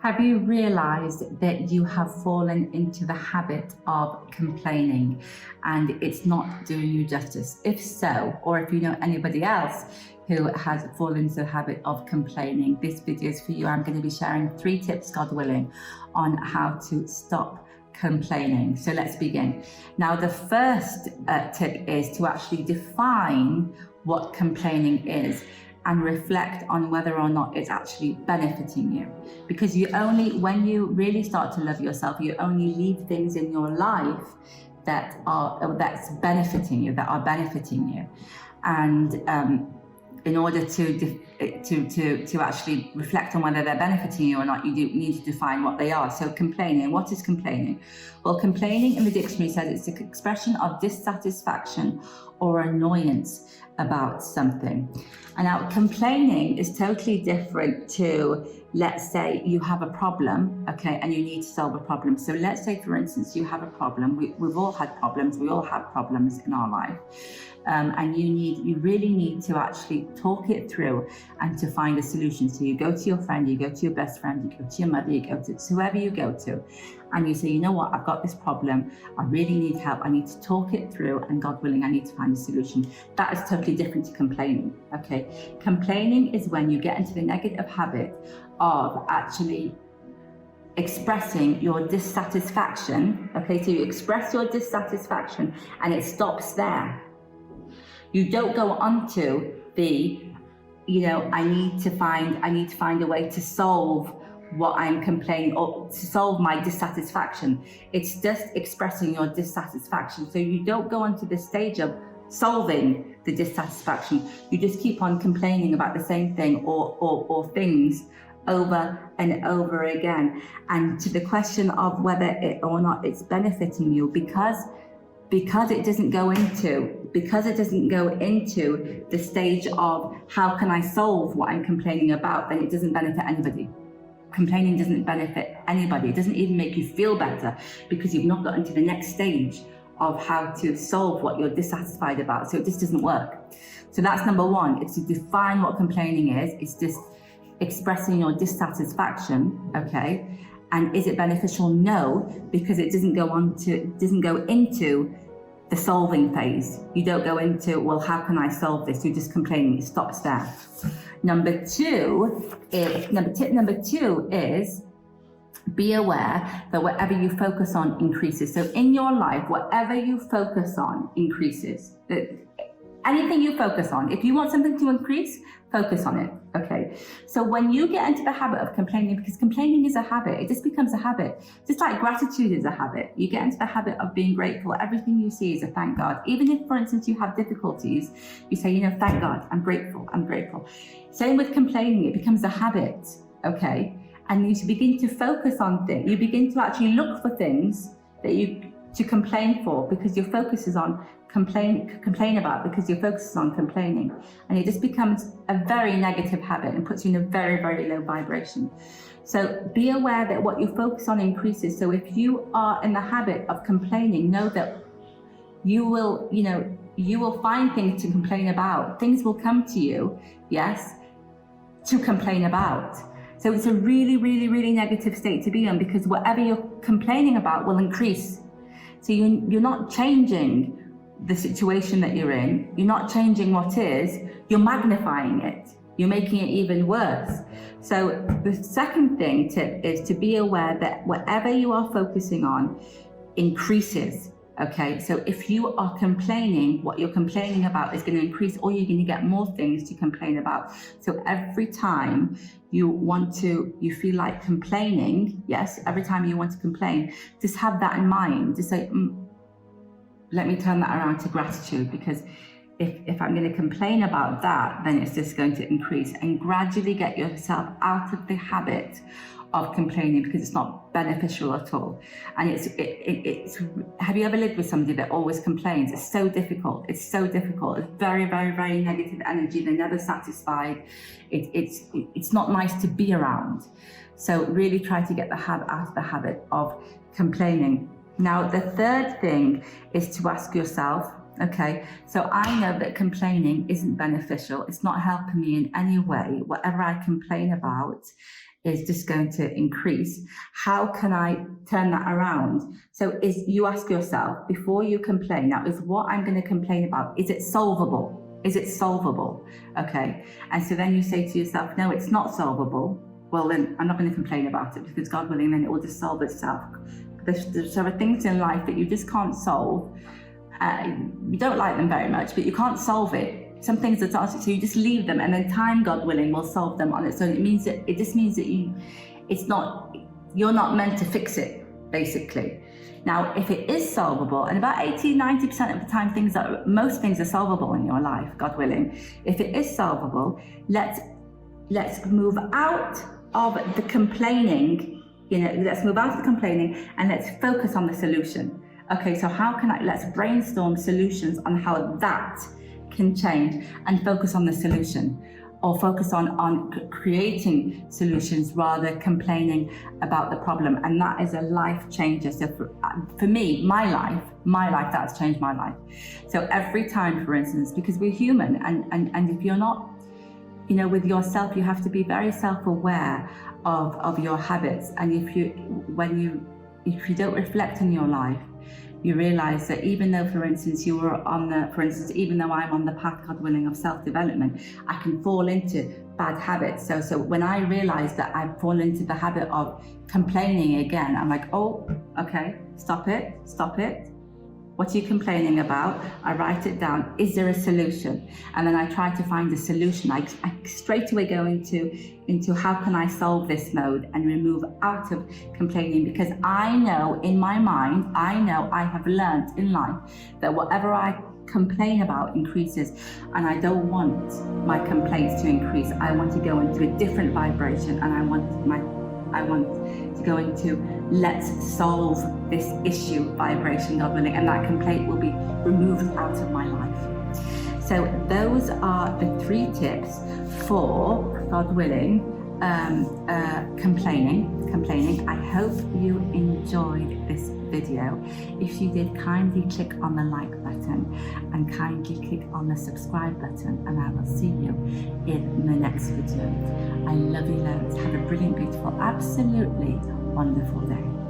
Have you realized that you have fallen into the habit of complaining and it's not doing you justice? If so, or if you know anybody else who has fallen into the habit of complaining, this video is for you. I'm going to be sharing 3 tips, God willing, on how to stop complaining. So let's begin. Now, the first tip is to actually define what complaining is and reflect on whether or not it's actually benefiting you. Because when you really start to love yourself, you only leave things in your life that's benefiting you, that are benefiting you. And in order to actually reflect on whether they're benefiting you or not, you do need to define what they are. So complaining, what is complaining? Well, complaining in the dictionary says it's an expression of dissatisfaction or annoyance about something. And now complaining is totally different to, let's say you have a problem, okay, and you need to solve a problem. So let's say, for instance, you have a problem. We've all had problems. We all have problems in our life. And you really need to actually talk it through and to find a solution. So you go to your friend, you go to your best friend, you go to your mother, you go to whoever you go to, and you say, you know what, I've got this problem, I really need help, I need to talk it through, and God willing, I need to find a solution. That is totally different to complaining, okay? Complaining is when you get into the negative habit of actually expressing your dissatisfaction, okay? So you express your dissatisfaction and it stops there. You don't go on to I need to find a way to solve what I'm complaining or to solve my dissatisfaction. It's just expressing your dissatisfaction. So you don't go on to the stage of solving the dissatisfaction. You just keep on complaining about the same thing or things over and over again. And to the question of whether it or not it's benefiting you, because it doesn't go into the stage of how can I solve what I'm complaining about, then it doesn't benefit anybody. Complaining doesn't benefit anybody. It doesn't even make you feel better because you've not gotten to the next stage of how to solve what you're dissatisfied about. So it just doesn't work. So that's number 1. It's to define what complaining is. It's just expressing your dissatisfaction, okay? And is it beneficial? No, because it doesn't go into the solving phase. You don't go into, well, how can I solve this? You're just complaining. It stops there. Tip number two is be aware that whatever you focus on increases. So in your life, whatever you focus on increases. Anything you focus on, if you want something to increase, focus on it, okay? So when you get into the habit of complaining, because complaining is a habit, it just becomes a habit. Just like gratitude is a habit. You get into the habit of being grateful. Everything you see is a thank God. Even if, for instance, you have difficulties, you say, thank God, I'm grateful, I'm grateful. Same with complaining, it becomes a habit, okay? And you begin to focus on things. You begin to actually look for things to complain for, because your focus is on complain about, because your focus is on complaining, and it just becomes a very negative habit and puts you in a very, very low vibration. So be aware that what you focus on increases. So if you are in the habit of complaining, know that you will find things to complain about. Things will come to you, yes, to complain about. So it's a really, really, really negative state to be in, because whatever you're complaining about will increase. So you're not changing the situation that you're in, you're not changing what is, you're magnifying it, you're making it even worse. So the second tip is to be aware that whatever you are focusing on increases, okay? So if you are complaining, what you're complaining about is going to increase, or you're going to get more things to complain about. So every time you feel like complaining, yes, every time you want to complain, just have that in mind. Just say, let me turn that around to gratitude, because if I'm going to complain about that, then it's just going to increase, and gradually get yourself out of the habit of complaining, because it's not beneficial at all. And it's have you ever lived with somebody that always complains? It's so difficult. It's very, very, very negative energy. They're never satisfied. It's not nice to be around. So really try to get out of the habit of complaining. Now, the third thing is to ask yourself, okay, so I know that complaining isn't beneficial. It's not helping me in any way. Whatever I complain about is just going to increase. How can I turn that around? So you ask yourself before you complain, now is what I'm going to complain about, is it solvable? Is it solvable? Okay. And so then you say to yourself, no, it's not solvable. Well, then I'm not going to complain about it, because God willing, then it will just solve itself. There are things in life that you just can't solve. You don't like them very much, but you can't solve it. Some things are toxic, so you just leave them, and then time, God willing, will solve them on its own. It just means that you're not meant to fix it, basically. Now, if it is solvable, and about 80-90% of the time most things are solvable in your life, God willing. If it is solvable, let's move out of the complaining, let's move out of the complaining and let's focus on the solution. Okay, so let's brainstorm solutions on how that can change and focus on the solution, or focus on creating solutions rather than complaining about the problem. And that is a life changer. So for me, my life, that's changed my life. So every time, for instance, because we're human, and if you're not, with yourself, you have to be very self-aware of your habits. And if you don't reflect on your life, you realize that even though, for instance, even though I'm on the path, God willing, of self-development, I can fall into bad habits. So when I realize that I've fallen into the habit of complaining again, I'm like, oh, okay, stop it. What are you complaining about? I write it down. Is there a solution? And then I try to find a solution. I straight away go into how can I solve this mode and remove out of complaining, because I know in my mind, I have learned in life that whatever I complain about increases, and I don't want my complaints to increase. I want to go into a different vibration, and I want to go into let's solve this issue vibration, God willing, and that complaint will be removed out of my life. So those are the 3 tips for, God willing, complaining. I hope you enjoyed this video. If you did, kindly click on the like button and kindly click on the subscribe button, and I will see you in the next video. I love you loads. Have a brilliant, beautiful, absolutely wonderful day.